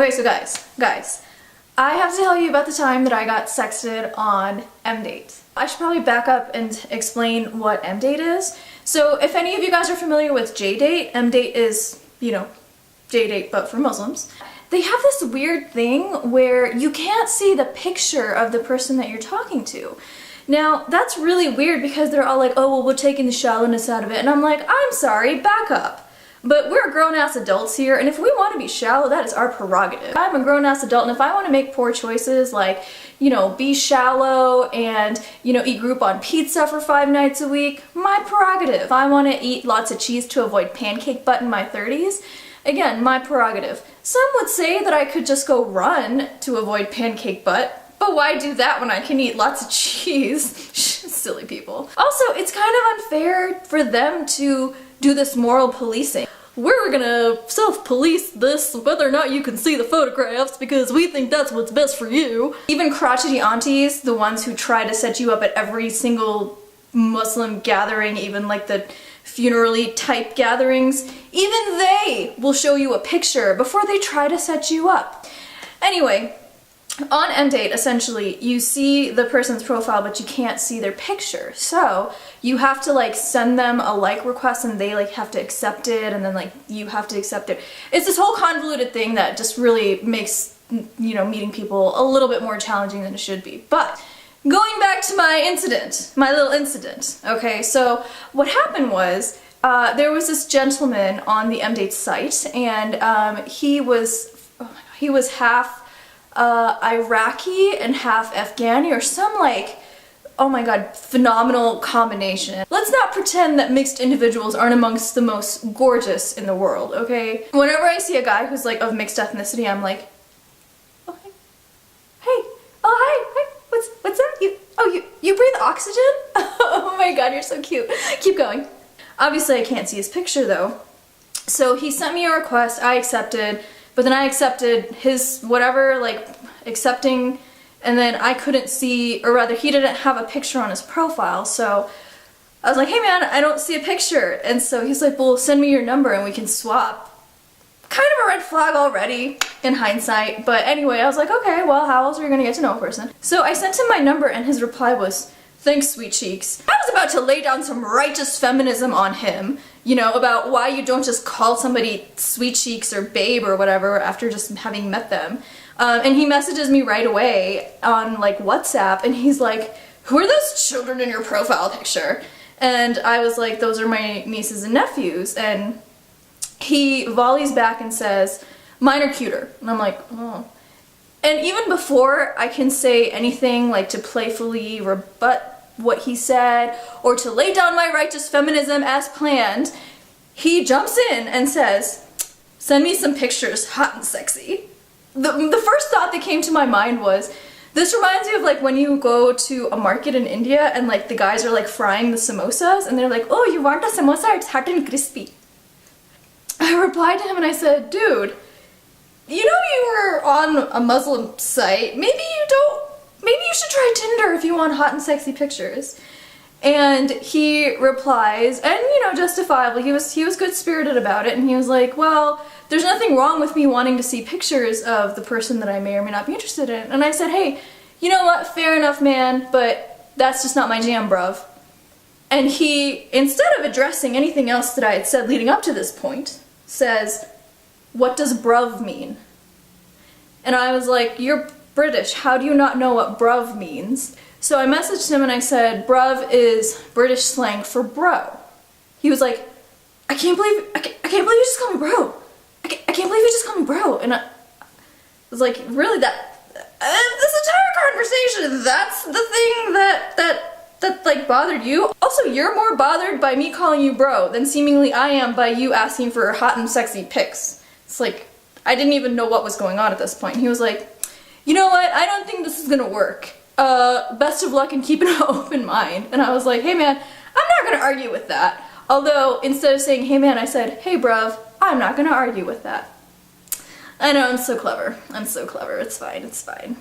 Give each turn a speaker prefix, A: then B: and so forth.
A: Okay, so guys, I have to tell you about the time that I got sexted on M-Date. I should probably back up and explain what M-Date is. So if any of you guys are familiar with J-Date, M-Date is, you know, J-Date but for Muslims. They have this weird thing where you can't see the picture of the person that you're talking to. Now, that's really weird because they're all like, oh, well, we're taking the shallowness out of it. And I'm like, I'm sorry, back up. But we're grown-ass adults here, and if we want to be shallow, that is our prerogative. I'm a grown-ass adult, and if I want to make poor choices like, you know, be shallow and, you know, eat Groupon pizza for 5 nights a week, my prerogative. If I want to eat lots of cheese to avoid pancake butt in my 30s, again, my prerogative. Some would say that I could just go run to avoid pancake butt, but why do that when I can eat lots of cheese? Silly people. Also, it's kind of unfair for them to do this moral policing. We're gonna self-police this whether or not you can see the photographs because we think that's what's best for you. Even crotchety aunties, the ones who try to set you up at every single Muslim gathering, even like the funeral-y type gatherings, even they will show you a picture before they try to set you up. Anyway, on M-Date, essentially, you see the person's profile, but you can't see their picture. So you have to like send them a like request and they like have to accept it, and then like you have to accept it. It's this whole convoluted thing that just really makes, you know, meeting people a little bit more challenging than it should be. But going back to my incident, my little incident, okay, so what happened was there was this gentleman on the M-Date site, and he was half Iraqi and half Afghani, or some like, oh my god, phenomenal combination. Let's not pretend that mixed individuals aren't amongst the most gorgeous in the world, okay? Whenever I see a guy who's like of mixed ethnicity, I'm like, oh hey, what's that? You breathe oxygen? Oh my god, you're so cute. Keep going. Obviously I can't see his picture though. So he sent me a request, I accepted, but then I accepted his whatever, like, accepting, and then I couldn't see, or rather, he didn't have a picture on his profile, so I was like, hey man, I don't see a picture, and so he's like, well, send me your number and we can swap. Kind of a red flag already, in hindsight, but anyway, I was like, okay, well, how else are you gonna get to know a person? So I sent him my number, and his reply was, thanks, sweet cheeks. I was about to lay down some righteous feminism on him, you know, about why you don't just call somebody sweet cheeks or babe or whatever after just having met them. And he messages me right away on like WhatsApp, and he's like, who are those children in your profile picture? And I was like, those are my nieces and nephews. And he volleys back and says, mine are cuter. And I'm like, oh. And even before I can say anything like to playfully rebut what he said or to lay down my righteous feminism as planned, he jumps in and says, send me some pictures, hot and sexy. The first thought that came to my mind was, this reminds me of like when you go to a market in India and like the guys are like frying the samosas and they're like, oh, you want a samosa? It's hot and crispy. I replied to him and I said, dude, you know you were on a Muslim site, maybe you should try Tinder if you want hot and sexy pictures. And he replies, and you know, justifiably, he was good-spirited about it, and he was like, well, there's nothing wrong with me wanting to see pictures of the person that I may or may not be interested in. And I said, hey, you know what, fair enough, man, but that's just not my jam, bruv. And he, instead of addressing anything else that I had said leading up to this point, says, what does bruv mean? And I was like, you're British, how do you not know what bruv means? So I messaged him and I said, bruv is British slang for bro. He was like, I can't believe you just called me bro. I can't believe you just called me bro. And I was like, really, this entire conversation, that's the thing that like bothered you? Also, you're more bothered by me calling you bro than seemingly I am by you asking for hot and sexy pics. It's like, I didn't even know what was going on at this point. He was like, you know what, I don't think this is gonna work. Best of luck in keeping an open mind. And I was like, hey man, I'm not gonna argue with that. Although, instead of saying, hey man, I said, hey bruv, I'm not gonna argue with that. I know, I'm so clever. I'm so clever. It's fine, it's fine.